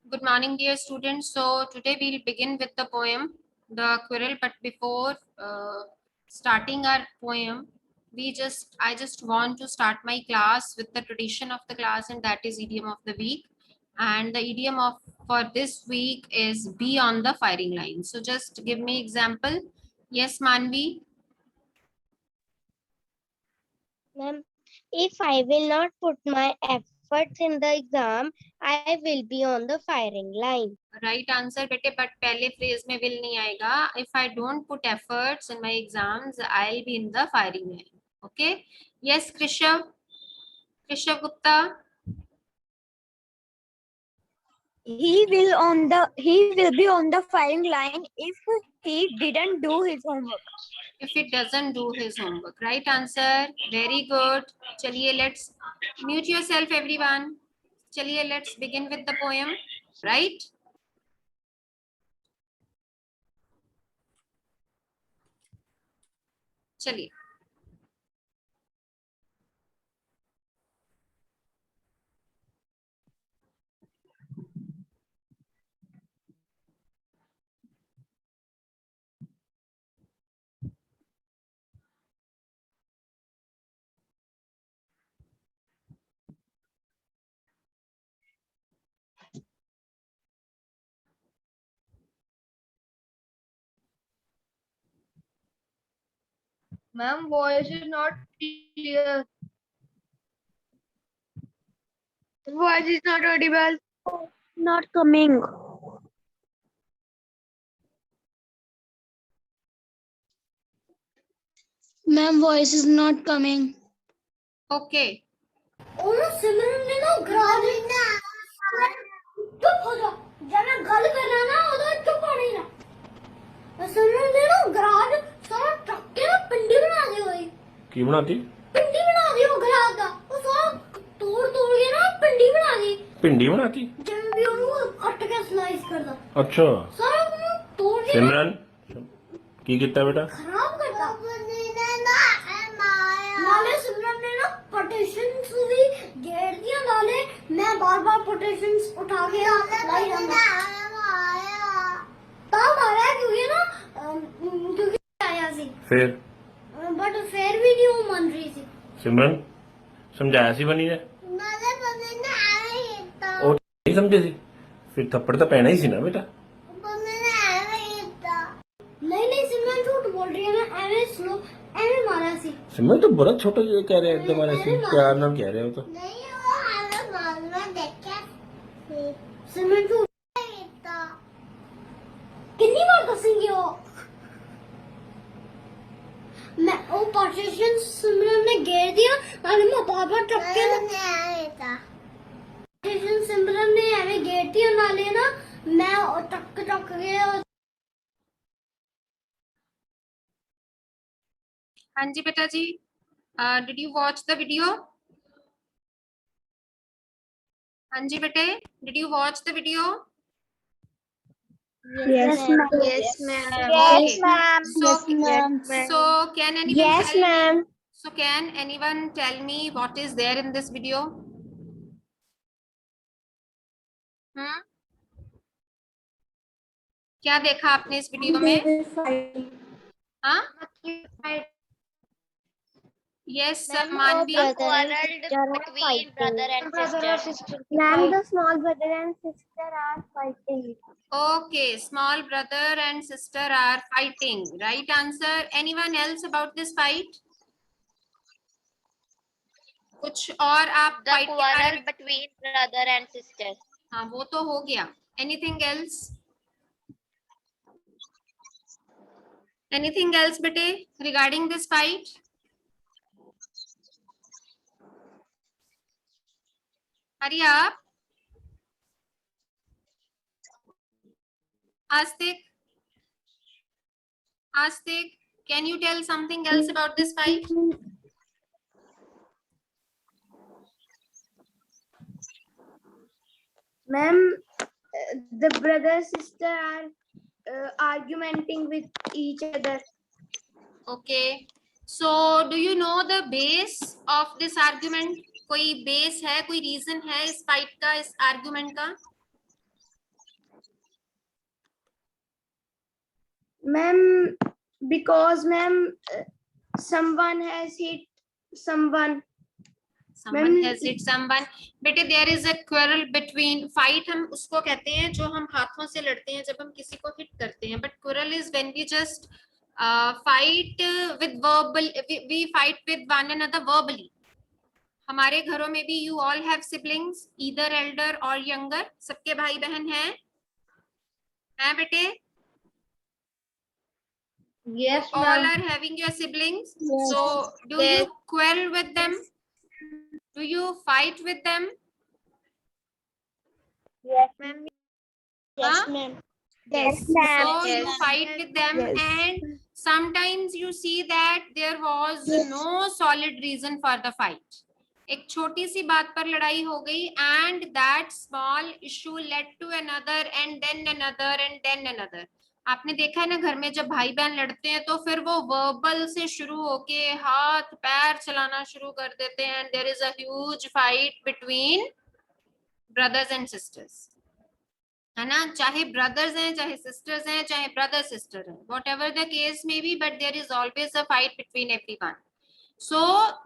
Good morning, dear students. So today we'll begin with the poem, The Quirrell. But before starting our poem, I just want to start my class with the tradition of the class, and that is idiom of the week. And the idiom of for this week is be on the firing line. So just give me example. Yes, Manvi. Ma'am, if I will not put my efforts in the exam, I will be on the firing line. Right answer बेटे, but पहले phrase में will नहीं आएगा. If I don't put efforts in my exams I will be in the firing line. Okay. Yes Krishav Gupta. He will be on the firing line if he didn't do his homework. If he doesn't do his homework. Right answer. Very good. चलिए, let's mute yourself everyone. चलिए, let's begin with the poem. Right. चलिए. Ma'am, voice is not clear. Voice is not audible. Not coming. Ma'am, voice is not coming. Okay. सिमरन ने ना चुप हो जा जना गल करना ना उधर चुप होनी ना सिमरन ने ना गराज सारा टक्के ना पिंडी बना दी हुई की बनाती पिंडी बना दी वो गराज दा वो सारा तोड़ के ना पिंडी बना दी भिंडी बनाती जिਵੇਂ ਵੀ ਉਹਨੂੰ ਕੱਟ ਕੇ ਸਲਾਈਸ ਕਰਦਾ अच्छा ਸਾਰਾ ਉਹਨੂੰ ਤੋੜ ਕੇ सिमरन की कितना बेटा खराब करता नाले सिमरन ने ना पोटेशंस भी घेर दिया नाले मैं बार पोटेशंस उठा के लाई रहा तब आया क्योंकि ना क्योंकि आया सी फिर बट फिर भी नहीं वो मन रही थी सिमरन समझाया सी बनी ने नाले बने ना आया ही था ਉਹ ਨਹੀਂ ਸਮਝੇ ਸੀ ਫਿਰ ਥੱਪੜ ਤਾਂ ਪੈਣਾ ਹੀ ਸੀ ਨਾ बेटा बने ना आया ही था नहीं सिमरन झूठ बोल रही है ना एवे स्लो एवे मारा सी सिमरन तो बड़ा छोटा जो कह रहे हैं एकदम हमारे से प्यार नाम कह रहे हो तो नहीं वो हमें मालूम देखा सिमरन झूठ था कितनी बार दसेंगे वो मैं वो पार्टीशन सिमरन ने घेर दिया और मैं बार टपके ना पार्टीशन सिमरन ने एवे घेर दिया नाले ना मैं टक गया हाँ जी बेटा जी. Did you watch the video? हाँ जी बेटे, did you watch the video? Yes, ma'am. Yes, ma'am. Okay. ma'am. So can anyone Yes, tell me? ma'am. So can anyone tell me what is there in this video? क्या देखा आपने इस video में? हाँ? Yes, Manvi. Between brother and sister. Ma'am, the small brother and sister are fighting. Okay, small brother and sister are fighting. Right answer. Anyone else about this fight? कुछ और आप The fight के बारे quarrel में? between brother and sister. हाँ, वो तो हो गया. Anything else? Anything else, बेटे, regarding this fight? Hurry up. Astik, can you tell something else about this fight? Ma'am, the brother and sister are arguing with each other. Okay. So, do you know the base of this argument? कोई base है, कोई reason है इस fight का, इस argument का? Ma'am, because ma'am, someone has hit someone. Someone has hit someone. बेटे there is a quarrel between. Fight हम उसको कहते हैं जो हम हाथों से लड़ते हैं जब हम किसी को हिट करते हैं. But quarrel is when we just fight with verbal. We fight with one another verbally. हमारे घरों में भी you all have siblings, either elder or younger. सबके भाई बहन हैं बेटे? Yes, All ma'am. are having your siblings. Yes. So do Yes. you quarrel with them? Do you fight with them? Yes, Huh? ma'am. yes, So ma'am. you Yes. fight with them, Yes. and sometimes you see that there was no solid reason for the fight. एक छोटी सी बात पर लड़ाई हो गई, and that small issue led to another and then another and then another. आपने देखा है ना घर में जब भाई बहन लड़ते हैं तो फिर वो वर्बल से शुरू होके हाथ पैर चलाना शुरू कर देते हैं, and there is a huge fight between brothers and sisters. है ना, चाहे ब्रदर्स हैं, चाहे सिस्टर्स हैं, चाहे ब्रदर सिस्टर हैं, whatever the case may be, but there is always a fight between everyone. So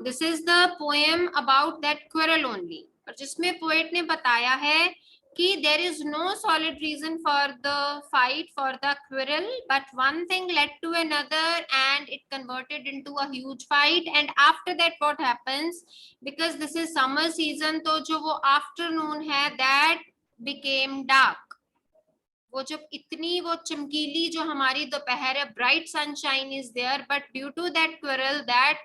this is the poem about that quarrel only, और जिसमें पोएट ने बताया है कि there is no solid reason for the fight, for the quarrel, but one thing led to another and it converted into a huge fight. And after that what happens, because this is summer season, तो जो वो afternoon है that became dark. वो जब इतनी वो चमकीली जो हमारी दोपहर है, bright sunshine is there, but due to that quarrel that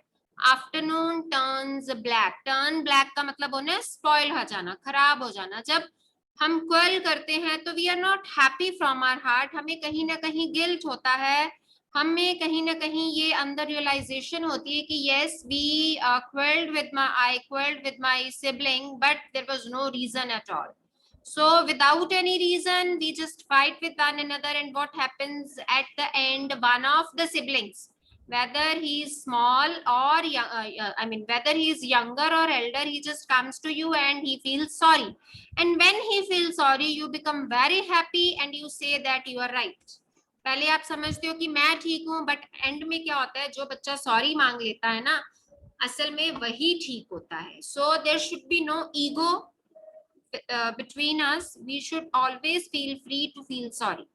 afternoon turns black. Turn black का मतलब होना है स्पॉइल हो जाना, खराब हो जाना. जब हम क्वेरल करते हैं तो we are not happy from our heart, हमें कहीं ना कहीं गिल्ट होता है, हमें कहीं ना कहीं ये अंदर रियलाइजेशन होती है कि yes we quarrelled with my sibling, but there was no reason at all. So without any reason, we just fight with one another, and what happens at the end, one of the siblings, whether he is small or young, whether he is younger or elder, he just comes to you and he feels sorry. And when he feels sorry, you become very happy and you say that you are right. पहले आप समझते हो कि मैं ठीक हूँ, but and में क्या होता है, जो बच्चा सॉरी मांग लेता है ना, असल में वही ठीक होता है. So there should be no ego between us. We should always feel free to feel sorry.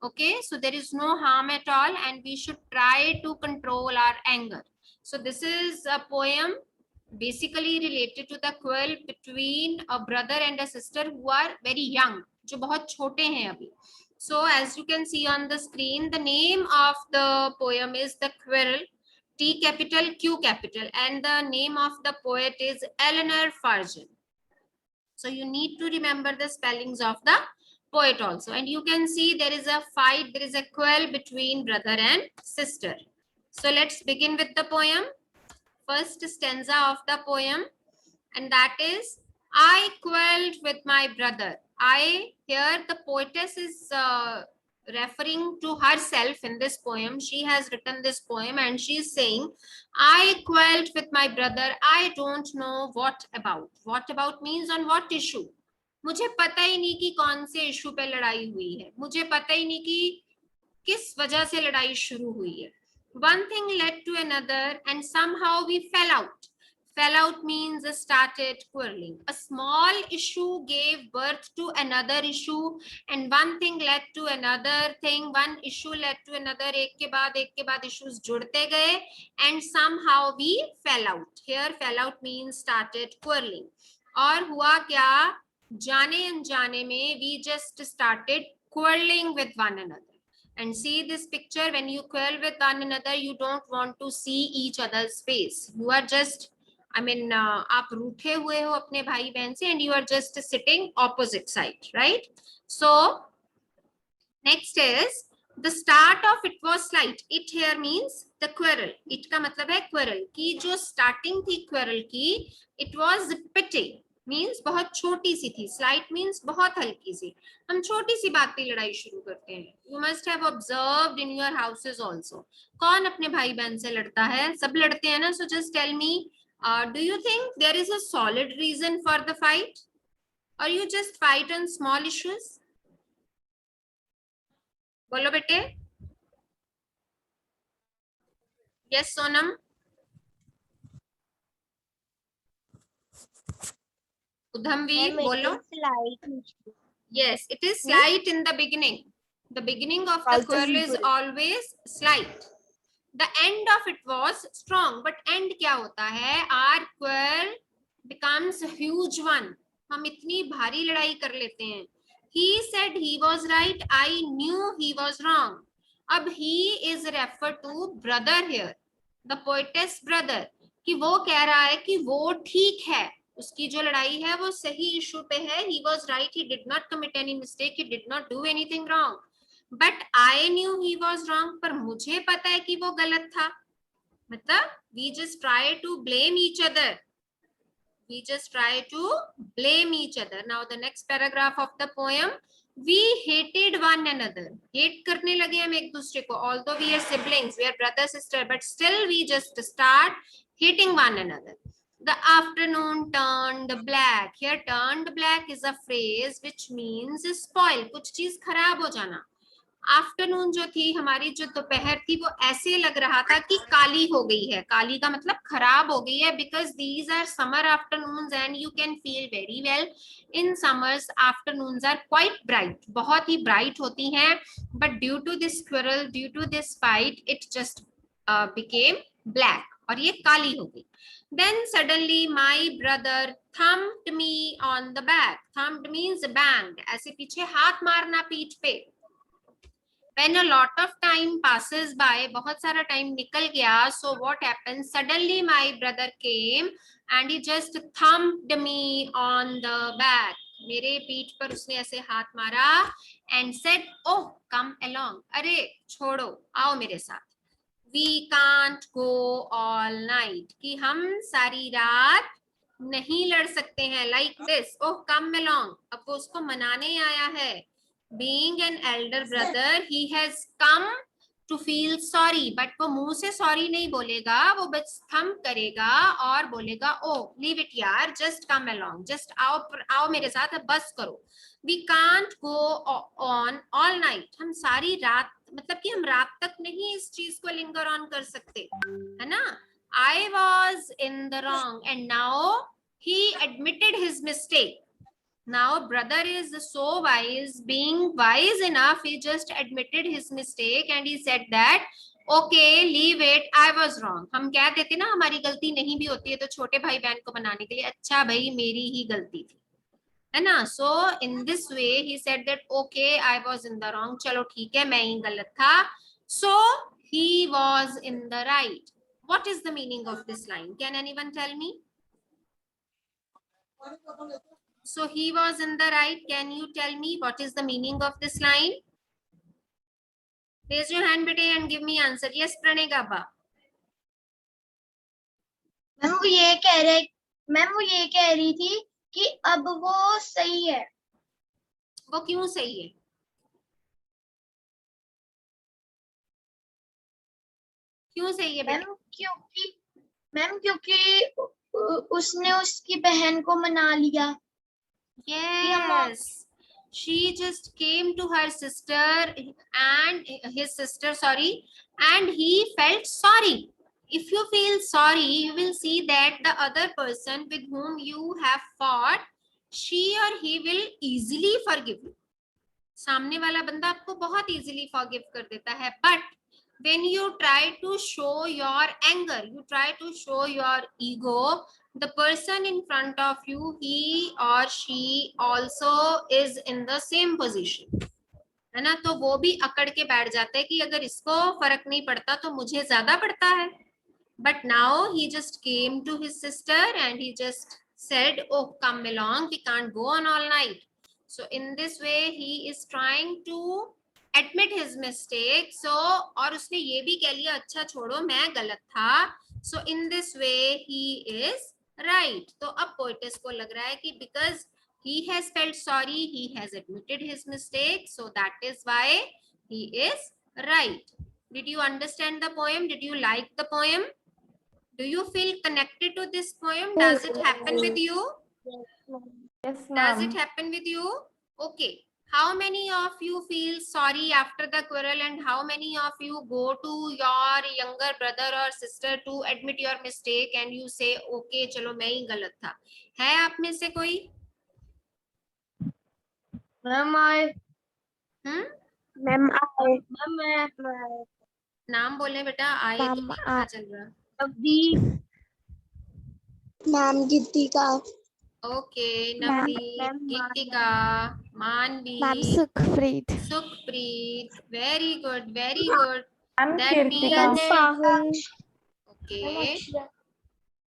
Okay, so there is no harm at all, and we should try to control our anger. So this is a poem basically related to the quarrel between a brother and a sister who are very young, जो बहुत छोटे हैं अभी. So as you can see on the screen, the name of the poem is The Quarrel, T capital Q capital, and the name of the poet is Eleanor Farjeon. So you need to remember the spellings of the poet also. And you can see there is a fight, there is a quarrel between brother and sister. So let's begin with the poem. First stanza of the poem, and that is, I quarreled with my brother. I, here the poetess is referring to herself in this poem. She has written this poem and she is saying, I quarreled with my brother. I don't know what about. What about means on what issue. मुझे पता ही नहीं कि कौन से issue पे लड़ाई हुई है, मुझे पता ही नहीं कि किस वजह से लड़ाई शुरू हुई है. One thing led to another and somehow we fell out. Fell out means started quarreling. A small issue gave birth to another issue, and one thing led to another thing. One issue led to another. एक के बाद issues जुड़ते गए, and somehow we fell out. Here fell out means started quarreling. और हुआ क्या, जाने अनजाने में we just started quarreling with one another. And see this picture, when you quarrel with one another, you don't want to see each other's face. You are just, आप रूठे हुए हो अपने भाई बहन से, and you are just sitting opposite side, right? So next is, the start of it was slight. It here means the quarrel. It का मतलब है quarrel की जो starting थी quarrel की, it was petty. मीन्स बहुत छोटी सी थी. स्लाइट मीन्स बहुत हल्की सी. हम छोटी सी बात पे लड़ाई शुरू करते हैं. You must have observed in your houses also. कौन अपने भाई बहन से लड़ता है? सब लड़ते हैं ना. So just tell me, do you think there is a solid reason for the fight, और you just fight on small issues? बोलो बेटे. Yes, Sonam. Udhamveer, bolo. Yes, it is slight in the beginning. The beginning of the quirl is always slight. The end of it was strong, but end क्या होता है? Our quirl becomes a huge one. हम इतनी भारी लड़ाई कर लेते हैं. He said he was right. I knew he was wrong. अब he is referred to brother here. The poetess brother. कि वो कह रहा है कि वो ठीक है. उसकी जो लड़ाई है वो सही इशू पे है. He was right. He did not commit any mistake. He did not do anything wrong. But I knew he was wrong. पर मुझे पता है कि वो गलत था. मतलब we just try to blame each other. We just try to blame each other. Now the next paragraph of the poem. We hated one another. Hate करने लगे हम एक दूसरे को. Although we are siblings, we are brother sister, but still we just start hating one another. The afternoon turned black. Here turned black is a phrase which means spoil. कुछ चीज खराब हो जाना. आफ्टरनून जो थी हमारी, जो दोपहर थी, वो ऐसे लग रहा था कि काली हो गई है. काली का मतलब खराब हो गई है. Because these are summer afternoons and you can feel very well in summers afternoons are quite bright. बहुत ही ब्राइट होती हैं. But due to this quarrel, due to this fight, it just became black. और ये काली हो गई. Then suddenly my brother thumped me on the back. Thumped means banged. ऐसे पीछे हाथ मारना पीठ पे. When a lot of time passes by, बहुत सारा time निकल गया. So what happened? Suddenly my brother came and he just thumped me on the back. मेरे पीठ पर उसने ऐसे हाथ मारा and said, "Oh, come along." अरे छोड़ो, आओ मेरे साथ. We can't go all night. कि हम सारी रात नहीं लड़ सकते हैं. Like this. Oh, come along. अब वो उसको मनाने आया है. Being an elder brother, he has come to feel sorry. But वो मुंह से sorry नहीं बोलेगा. वो बस thump करेगा और बोलेगा, oh, leave it यार, just come along. Just आओ मेरे साथ, बस करो. We can't go on all night. हम सारी रात, मतलब कि हम रात तक नहीं इस चीज को linger on कर सकते, है ना? I was in the wrong and now he admitted his mistake. Now brother is so wise, being wise enough, he just admitted his mistake and he said that okay, leave it, I was wrong. हम कह देते ना हमारी गलती नहीं भी होती है तो छोटे भाई बहन को मनाने के लिए, अच्छा भाई मेरी ही गलती थी, है ना? So in this way he said that okay, I was in the wrong. चलो ठीक है, मैं ही गलत था. So he was in the right. What is the meaning of this line? Can anyone tell me? So he was in the right. Can you tell me what is the meaning of this line? Raise your hand, bete, and give me answer. Yes, Pranay Gaba. Ma'am वो ये कह रही थी कि अब वो सही है. वो क्यों सही है? क्यों सही है बेटा? क्योंकि उसने उसकी बहन को मना लिया. Yes, she just came to her sister and his sister, sorry, and he felt sorry. If you feel sorry, you will see that the other person with whom you have fought, she or he will easily forgive you. सामने वाला बंदा आपको बहुत easily forgive कर देता है. But when you try to show your anger, you try to show your ego, the person in front of you, he or she also is in the same position, है ना? तो वो भी अकड़ के बैठ जाता है कि अगर इसको फर्क नहीं पड़ता तो मुझे ज्यादा पड़ता है. But now he just came to his sister and he just said, oh, come along, we can't go on all night. So in this way he is trying to admit his mistake. So और उसने ये भी कह लिया, अच्छा छोड़ो मैं गलत था. So in this way he is right. तो अब poetess को लग रहा है कि because he has felt sorry, he has admitted his mistake, so that is why he is right. Did you understand the poem? Did you like the poem? Do you feel connected to this poem? Does it happen with you? Yes, Does it happen with you? Okay. How many of you feel sorry after the quarrel, and how many of you go to your younger brother or sister to admit your mistake and you say okay चलो मैं ही गलत था? है आप में से कोई? Ma'am, I. Ma'am, नाम बोले बेटा, आए तो Ma'am, नहीं पता चल रहा. Navdeep. Ma'am Gitika. Okay, Ma'am, Navdeep, Gitika, Manvi, Ma'am Sukhpreet. Sukhpreet. Very good, very good. I'm That Kirtika. means Pahul. okay.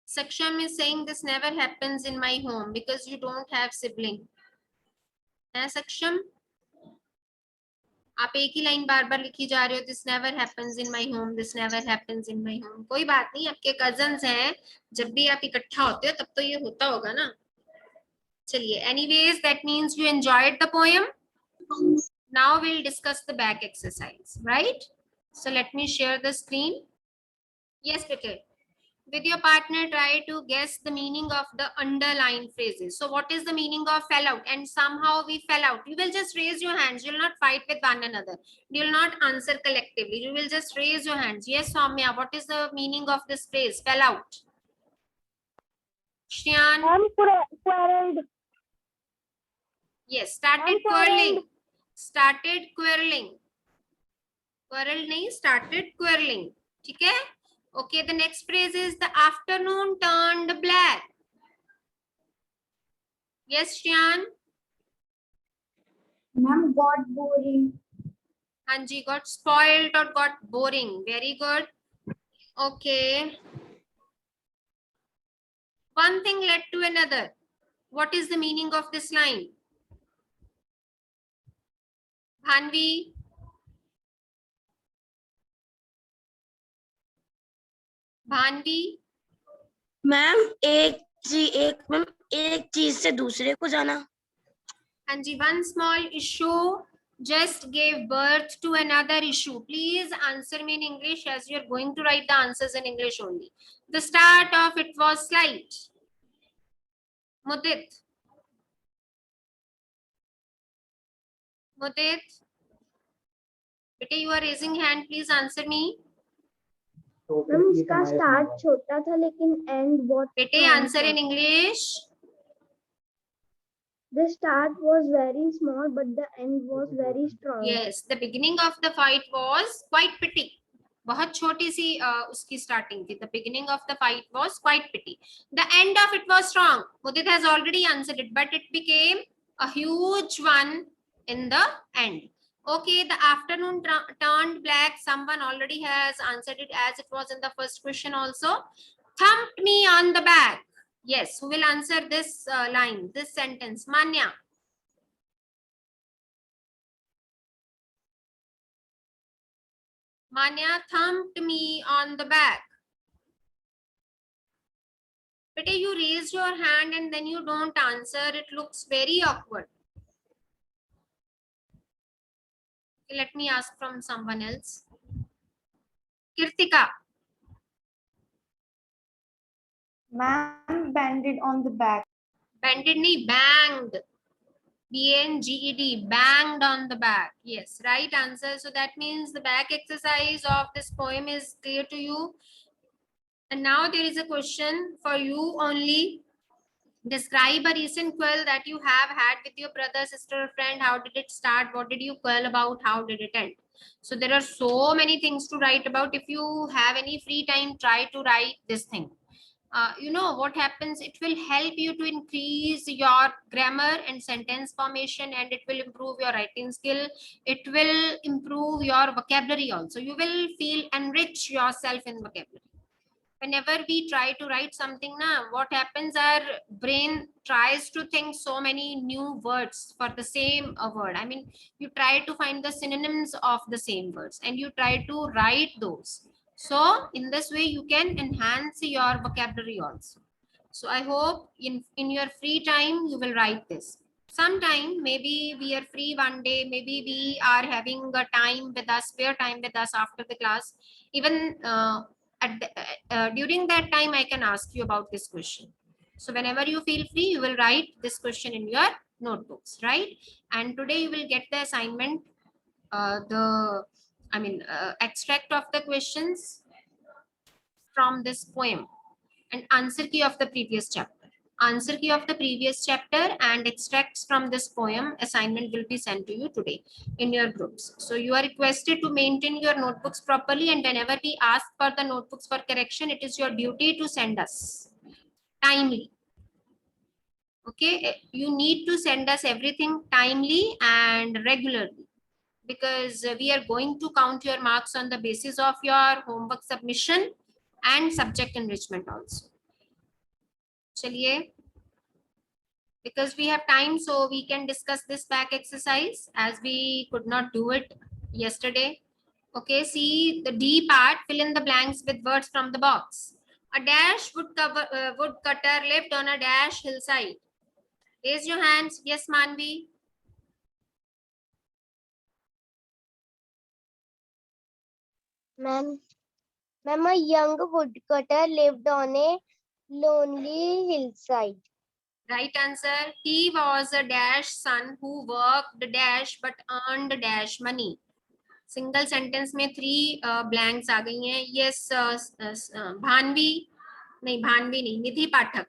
Saksham is saying this never happens in my home because you don't have sibling. है Saksham? आप एक ही line बार बार लिखी जा रहे हो. This never happens in my home. This never happens in my home. कोई बात नहीं, आपके cousins हैं. जब भी आप इकट्ठा होते हो तब तो ये होता होगा ना. चलिए. Anyways, that means you enjoyed the poem. Now we'll discuss the back exercise, right? So let me share the screen. Yes, Peter. With your partner, try to guess the meaning of the underlined phrases. So what is the meaning of fell out? And somehow we fell out. You will just raise your hands. You will not fight with one another. You will not answer collectively. You will just raise your hands. Yes, Soumya, what is the meaning of this phrase? Fell out. Shriyan? Quarreled. Yes, started quarreling. Started quarreling. Quarreled nahi, started quarreling. ठीक है? Okay, the next phrase is the afternoon turned black. Yes, Shriyan? Ma'am, got boring. Hanji, got spoiled or got boring. Very good. Okay. One thing led to another. What is the meaning of this line? Bhanvi? Bhanvi? Ma'am एक चीज से दूसरे को जाना. Hanji, one small issue just gave birth to another issue. Please answer me in English as you are going to write the answers in English only. The start of it was slight. Mudit. Mudit. Beta, you are raising hand. Please answer me. Ma'am इसका start छोटा था लेकिन and बहुत Beta, answer in English. The start was very small but the end was very strong. Yes, the beginning of the fight was quite pretty. बहुत छोटी सी उसकी starting थी. The beginning of the fight was quite pretty. The end of it was strong. Mudit has already answered it, but it became a huge one in the end. Okay, the afternoon turned black. Someone already has answered it as it was in the first question also. Thumped me on the back. Yes, who will answer this line, this sentence? Manya. Manya thumped me on the back. But you raise your hand and then you don't answer. It looks very awkward. Okay, let me ask from someone else. Kirtika. Ma'am, banded on the back. Banded nahi, banged. B-N-G-E-D, banged on the back. Yes, right answer. So that means the back exercise of this poem is clear to you. And now there is a question for you only. Describe a recent quarrel that you have had with your brother, sister, or friend. How did it start? What did you quarrel about? How did it end? So there are so many things to write about. If you have any free time, try to write this thing. You know what happens? It will help you to increase your grammar and sentence formation, and it will improve your writing skill. It will improve your vocabulary also. You will feel enrich yourself in vocabulary. Whenever we try to write something, what happens? Our brain tries to think so many new words for the same word. I mean, you try to find the synonyms of the same words and you try to write those. So in this way, you can enhance your vocabulary also. So I hope in your free time, you will write this. Sometime, maybe we are free one day, maybe we are having a time with us, spare time with us after the class. Even during that time, I can ask you about this question. So whenever you feel free, you will write this question in your notebooks, right? And today you will get the assignment, extract of the questions from this poem and answer key of the previous chapter. Answer key of the previous chapter and extracts from this poem assignment will be sent to you today in your groups. So you are requested to maintain your notebooks properly, and whenever we ask for the notebooks for correction, it is your duty to send us timely. Okay, you need to send us everything timely and regularly, because we are going to count your marks on the basis of your homework submission and subject enrichment also. Chaliye, because we have time, so we can discuss this back exercise as we could not do it yesterday. Okay, see the D part, fill in the blanks with words from the box. A dash woodcutter lived on a dash hillside. Raise your hands. Yes, Manvi. Ma'am, a young woodcutter lived on a lonely hillside. Right answer. He was a dash son who worked dash but earned dash money. Single sentence में 3 blanks आ गई हैं. Yes, Bhanvi नहीं, निधि पाठक.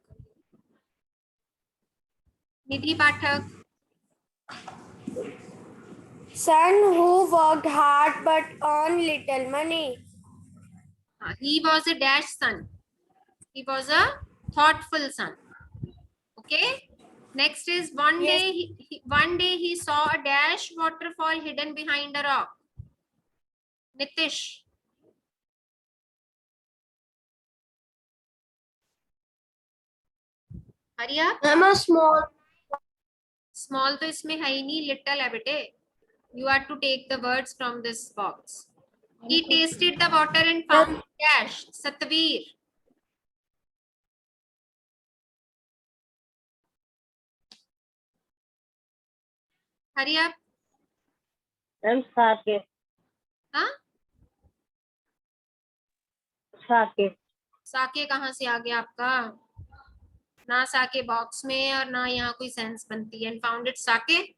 Son who worked hard but earned little money. He was a dash son. He was a thoughtful son. Okay. Next is one day he saw a dash waterfall hidden behind a rock. Nitish. Hurry up. I'm a small. Small तो इसमें है ही नहीं, little है बेटे. You are to take the words from this box. He tasted the water and found dash. Satveer. Hurry up. I'm Sake. हाँ? Sake. साके कहाँ से आ गया आपका? ना साके बॉक्स में और ना यहाँ कोई सेंस बनती है. And found it sake.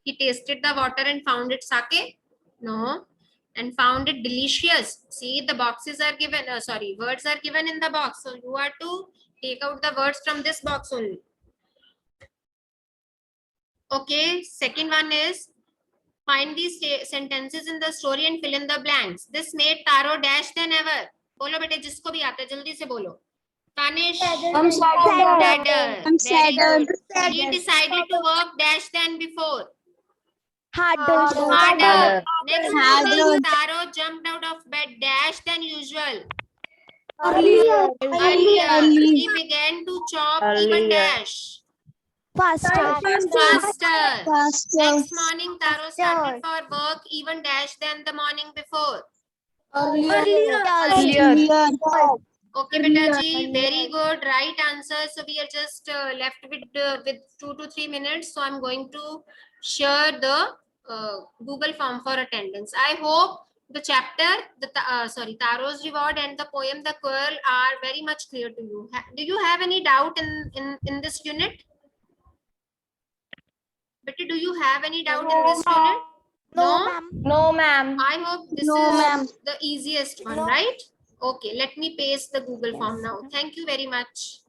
He tasted the water and found it sake. No. And found it delicious. See, the boxes are given. Words are given in the box. So you are to take out the words from this box only. Okay. Second one is find these sentences in the story and fill in the blanks. This made Taro dash than ever. बोलो बेटे, जिसको भी आता है जल्दी से बोलो. Tanish. I'm sadder. I'm Very sadder. good. He decided to work dash than before. Harder. Harder. Next Harder. morning, Taro jumped out of bed dash than usual. Earlier. He began to chop even dash. Faster. Next morning, Taro started for work even dash than the morning before. Earlier. Okay, beta ji, very good, right answer. So we are just left with 2 to 3 minutes. So I'm going to share the Google form for attendance. I hope the chapter, Taro's Reward and the poem The Quirl are very much clear to you. Do you have any doubt in this unit? Beta, do you have any doubt in this unit? No, ma'am. I hope this is the easiest one, right? Okay, let me paste the Google form now. Thank you very much.